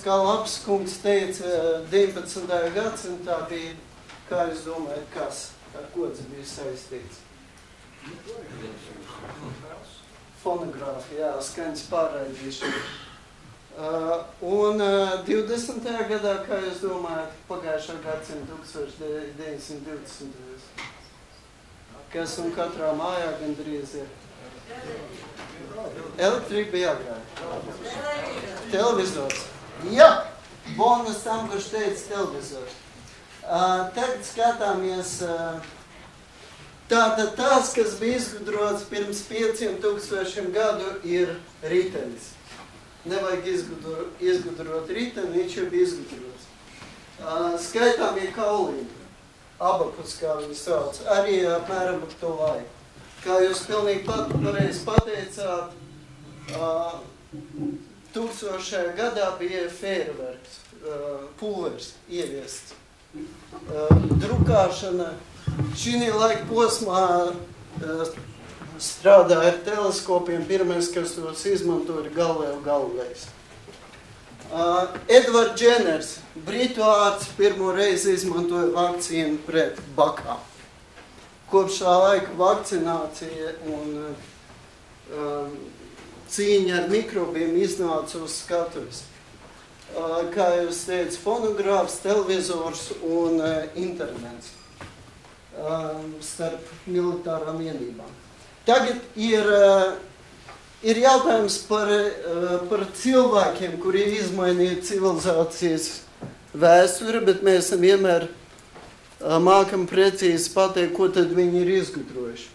kā labs kungs teica, 19. gadsimtā bija, kā jūs domājat, kas, ar ko tas bija saistīts? Fonogrāfi, jā, skaņas pārraidīšana. Un 20. gadā, kā jūs domājat, pagājušā gadsimta 1920. Kas un katrā mājā gandrīz ir? Elektrība bija agrāk. Televizors. Jā, bonus tam, kurš teica televizors. Tagad skatāmies, tātad tas, kas bija izgudrots pirms 5000 gadu, ir ritenis. Nevajag izgudrot riteni, viņš jau bija izgudrots. Skaitāmie kaulīgi, abapus, kā viņi sauc, arī apmēram ap to laiku. Kā jūs pilnīgi pareizi pateicāt, 1000. gadā bija fērverks, pulvers ieviests. Drukāšana šī laika posmā strādāja ar teleskopiem, pirmais, kas tos izmanto, ir Galilejs. Edvards Dženers, britu ārsts, pirmo reizi izmantoja vakcīnu pret bakām. Kopš tā laika vakcinācija un cīņa ar mikrobiem iznāca uz skatuves. Kā jūs teicu, fonogrāfs, televizors un internets starp militārām vienībām. Tagad ir jautājums par cilvēkiem, kuri izmainīja civilizācijas vēsturi, bet mēs esam vienmēr mākam precīzi pateikt, ko tad viņi ir izgudrojuši.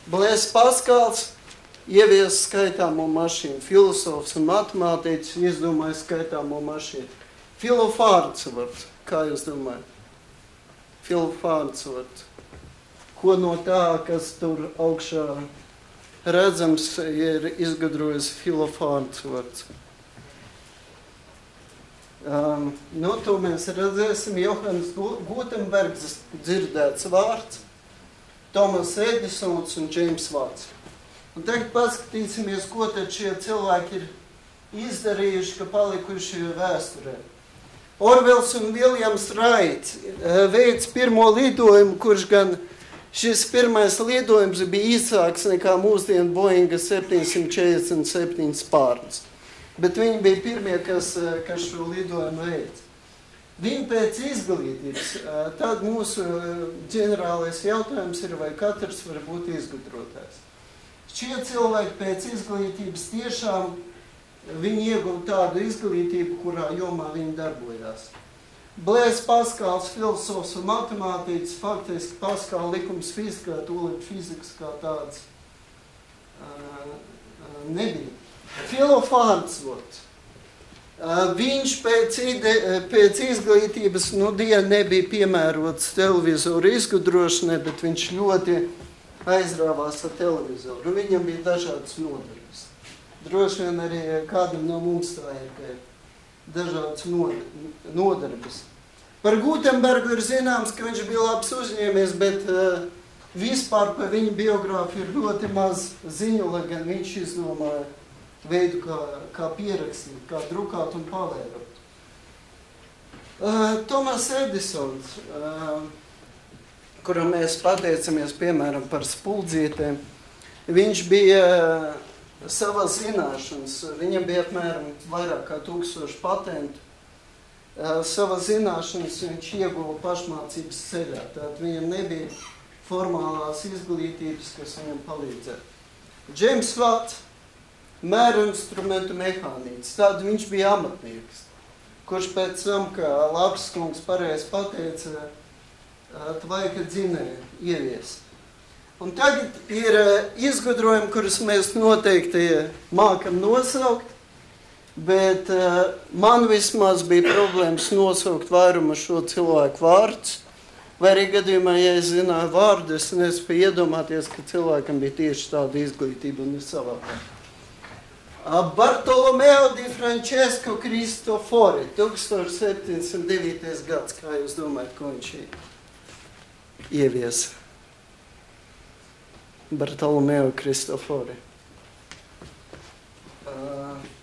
Blēs Paskals ievies skaitāmo mašīnu. Filosofs un matemātiķis izdomāja skaitāmo mašīnu. Filofārdsvords, kā jūs domājat? Filofārdsvords. Ko no tā, kas tur augšā redzams, ir izgudrojis Filofārdsvords? To mēs redzēsim. Johans Gutenbergs dzirdēts vārds, Tomas Edisons un Džeims Vats. Un tagad paskatīsimies, ko tad šie cilvēki ir izdarījuši, ka palikuši vēsturē. Orvels un Viljams Raits veids pirmo lidojumu, kurš gan šis pirmais lidojums bija īsāks nekā mūsdienu Boeinga 747 spārns. Bet viņi bija pirmie, kas šo lidojumu veids. Viņi pēc izglītības, tad mūsu ģenerālais jautājums ir, vai katrs var būt izgudrotājs. Šie cilvēki pēc izglītības tiešām viņi ieguva tādu izglītību, kurā jomā viņi darbojās. Blēs Paskals, filosofs un matemātiķis, faktiski Paskala likums fizikā, tūlīt fizikas kā tāds nebija. Filofārdsvords. Viņš pēc izglītības nebija piemērots televizoru izgudrošanai, bet viņš ļoti aizrāvās ar televizoru. Viņam bija dažādas nodarbes. Droši vien arī kādam no mums tā ir, ka ir dažādas nodarbes. Par Gutenbergu ir zināms, ka viņš bija labs uzņēmies, bet vispār par viņa biogrāfiju ir ļoti maz ziņu, lai gan viņš izdomāja veidu, kā pierakstīt, kā drukāt un pavērot. Tomas Edisons, kuram mēs pateicamies, piemēram, par spuldzītēm, viņš bija savas zināšanas, viņam bija apmēram vairāk kā 1000 patentu. Savas zināšanas viņš ieguva pašmācības ceļā, tātad viņam nebija formālās izglītības, kas viņam palīdzētu. Džeims Vats, mēru instrumentu mehānītis, tad viņš bija amatnieks, kurš pēc tam, kā labs kungs pareizi pateica, tvaika dzinēja ieviest. Un tagad ir izgudrojumi, kurus mēs noteikti mākam nosaukt, bet man vismaz bija problēmas nosaukt vairumu šo cilvēku vārdus, vai arī gadījumā, ja es zināju vārdu, es nespēju iedomāties, ka cilvēkam bija tieši tāda izglītība un ir savādāk. Bartolomeo di Francesco Cristofori, 1709. gads, kā jūs domājat, ko viņš ieviesa? Bartolomeo Cristofori.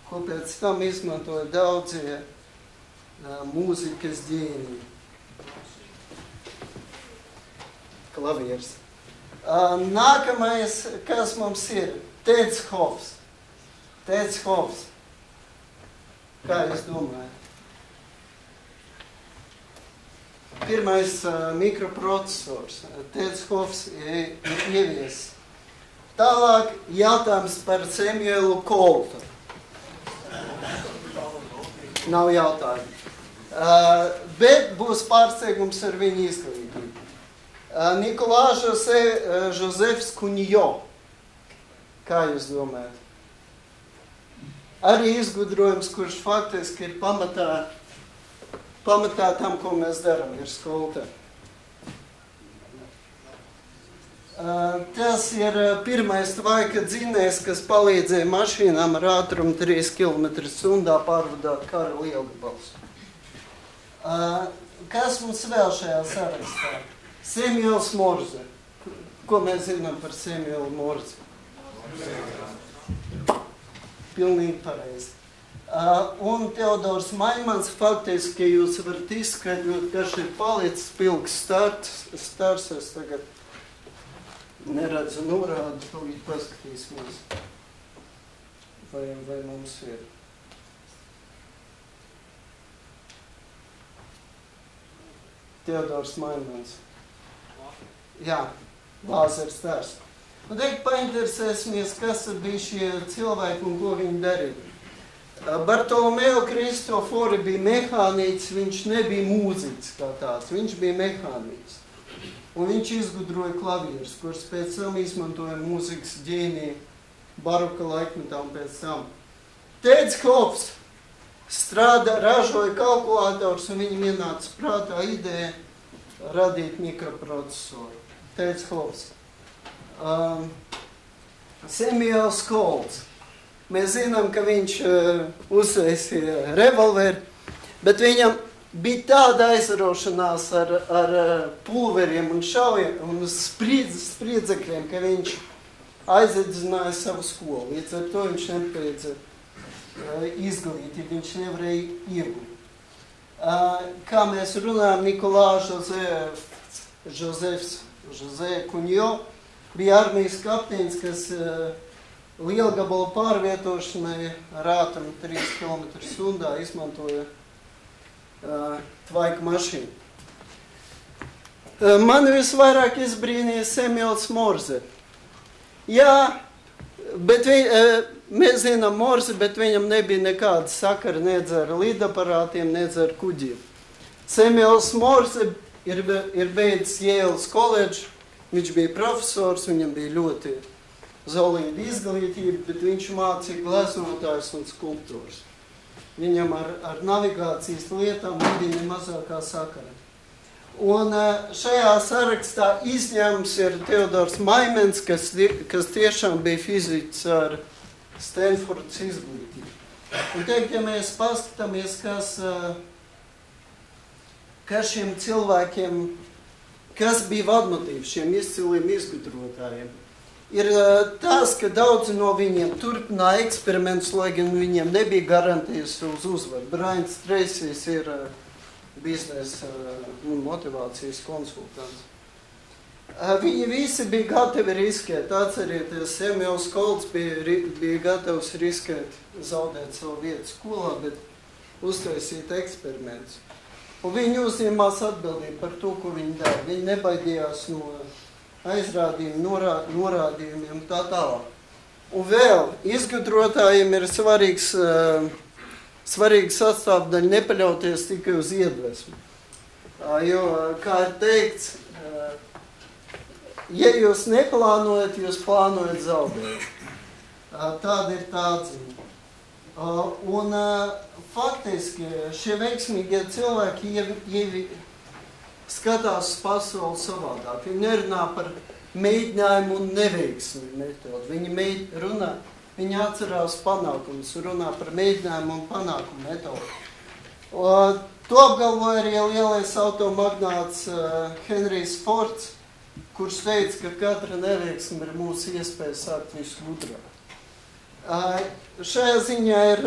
ko pēc tam izmantoja daudzie mūzikas ģēniji. Klavieris. Nākamais, kas mums ir? Teds Hofs. Teds Hofs. Kā jūs domājat? Pirmais mikroprocesors. Teds Hofs ir ievies. Tālāk jautājums par Samuelu Coltu. Nav jautājumu. Bet būs pārsteigums ar viņu izglītību. Nikolā Josefs Kunjo. Kā jūs domājat? Arī izgudrojums, kurš faktiski ir pamatā tam, ko mēs darām, ir skolta. Tas ir pirmais tvaika dzinējs, kas palīdzēja mašīnām ar ātrumu 3 km/h pārvadāt kara lielgabalus. Kas mums vēl šajā sarakstā? Samuels Morse. Ko mēs zinām par Samuelu Morse? Pilnīgi pareizi. Un Teodors Maimans, faktiski jūs varat izskaidrot, kas ir palicis pilks stars. Es tagad neredzu norādi, tūlīt paskatīsimies, vai mums ir. Teodors Maimans. Jā, lāzers stars. Un tagad painteresēsimies, kas bija šie cilvēki un ko viņi darīja. Bartolomeo Kristofori bija mehāniķis, viņš nebija mūziķis kā tāds, viņš bija mehāniķis. Un viņš izgudroja klavierus, kurus pēc tam izmantoja mūzikas ģēniji baroka laikmetā un pēc tam. Teds Hofs ražoja kalkulators un viņam ienāca prātā ideja radīt mikroprocesoru. Teds Hofs. Samuels Colts. Mēs zinām, ka viņš uztaisīja revolveri, bet viņam bija tāda aizvarošanās ar pulveriem un šaujiem un spriedzekļiem, ka viņš aizdedzināja savu skolu. Līdz ar to viņš nebeidza izglītību, viņš nevarēja iegūt. Kā mēs runājam, Nikolā Josefs Kunjo bija armijas kapteinis, kas lielgabalu pārvietošanai ar ātrumu 3 km/h izmantoja tvaika mašīnu. Man visvairāk izbrīnīja Samuels Morse. Jā, bet mēs zinām Morse, bet viņam nebija nekāda sakara nedz ar lidaparātiem, nedz ar kuģiem. Samuels Morse ir beidzis Yales College, viņš bija profesors, viņam bija ļoti zolīga izglītība, bet viņš mācīja gleznotājus un skulptūrus. Viņam ar navigācijas lietām nebija nemazākā sakara. Un šajā sarakstā izņēmums ir Teodors Maimens, kas tiešām bija fiziķis ar Stanfordas izglītību. Un teikt, ja mēs paskatāmies, kas šiem cilvēkiem, kas bija vadmotīvs šiem izciliem izgudrotājiem, ir tas, ka daudzi no viņiem turpināja eksperimentus, lai gan viņiem nebija garantijas uz uzvaru. Brians Tracy's ir biznesa un motivācijas konsultants. Viņi visi bija gatavi riskēt. Atcerieties, Samuels Colts bija gatavs riskēt, zaudēt savu vietu skolā, bet uztaisīt eksperimentus. Un viņi uzņēmās atbildību par to, ko viņi dara. Viņi nebaidījās no aizrādījumiem, norādījumiem tā tālāk. Un vēl izgudrotājiem ir svarīga sastāvdaļa nepaļauties tikai uz iedvesmu. Jo, kā ir teikts, ja jūs neplānojat, jūs plānojat zaudēt. Tāda ir tā atziņa. Un faktiski šie veiksmīgie cilvēki skatās uz pasauli savādāk. Viņi nerunā par mēģinājumu un neveiksmi metodu. Viņi atcerās panākumus, runā par mēģinājumu un panākumu metodu. To apgalvoja arī lielais automagnāts Henrijs Fords, kurš teica, ka katra neveiksme ir mūsu iespēja sākt visu gudrāk. Šajā ziņā ir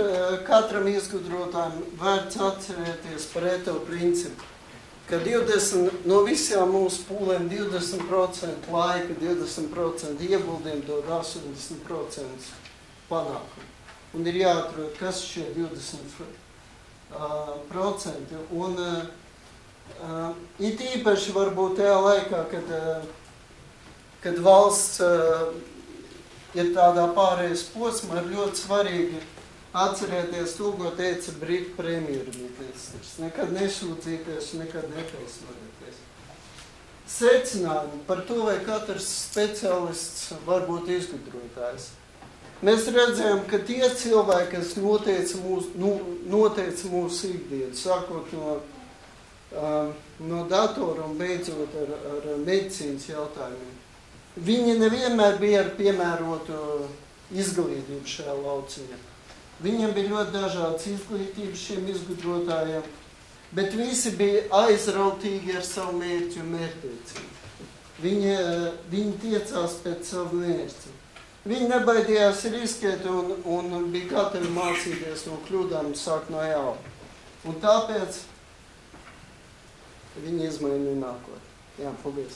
katram izgudrotājam vērts atcerēties par ETO principu, ka no visām mūsu pūlēm 20% laika, 20% ieguldījumi dod 80% panākumu. Un ir jāatrod, kas šie 20%. Un it īpaši varbūt tajā laikā, kad valsts ir tādā pārējais posmā, ir ļoti svarīgi atcerēties to, ko teica Britu premjerministrs. Nekad nesūdzīties, nekad netaisnoties. Secinājumi par to, vai katrs speciālists var būt izgudrotājs. Mēs redzējām, ka tie cilvēki, kas noteica mūsu ikdienu, sākot no datora un beidzot ar medicīnas jautājumiem, viņi nevienmēr bija ar piemērotu izglītību šajā lauciņā. Viņiem bija ļoti dažādas izglītības šiem izgudrotājiem, bet visi bija aizrautīgi ar savu mērķi un mērķtiecību. Viņi tiecās pēc savu mērķi. Viņi nebaidījās riskēt un bija gatavi mācīties no kļūdām un sākt no jauna. Un tāpēc viņi izmainīja nākotni. Jā, paldies.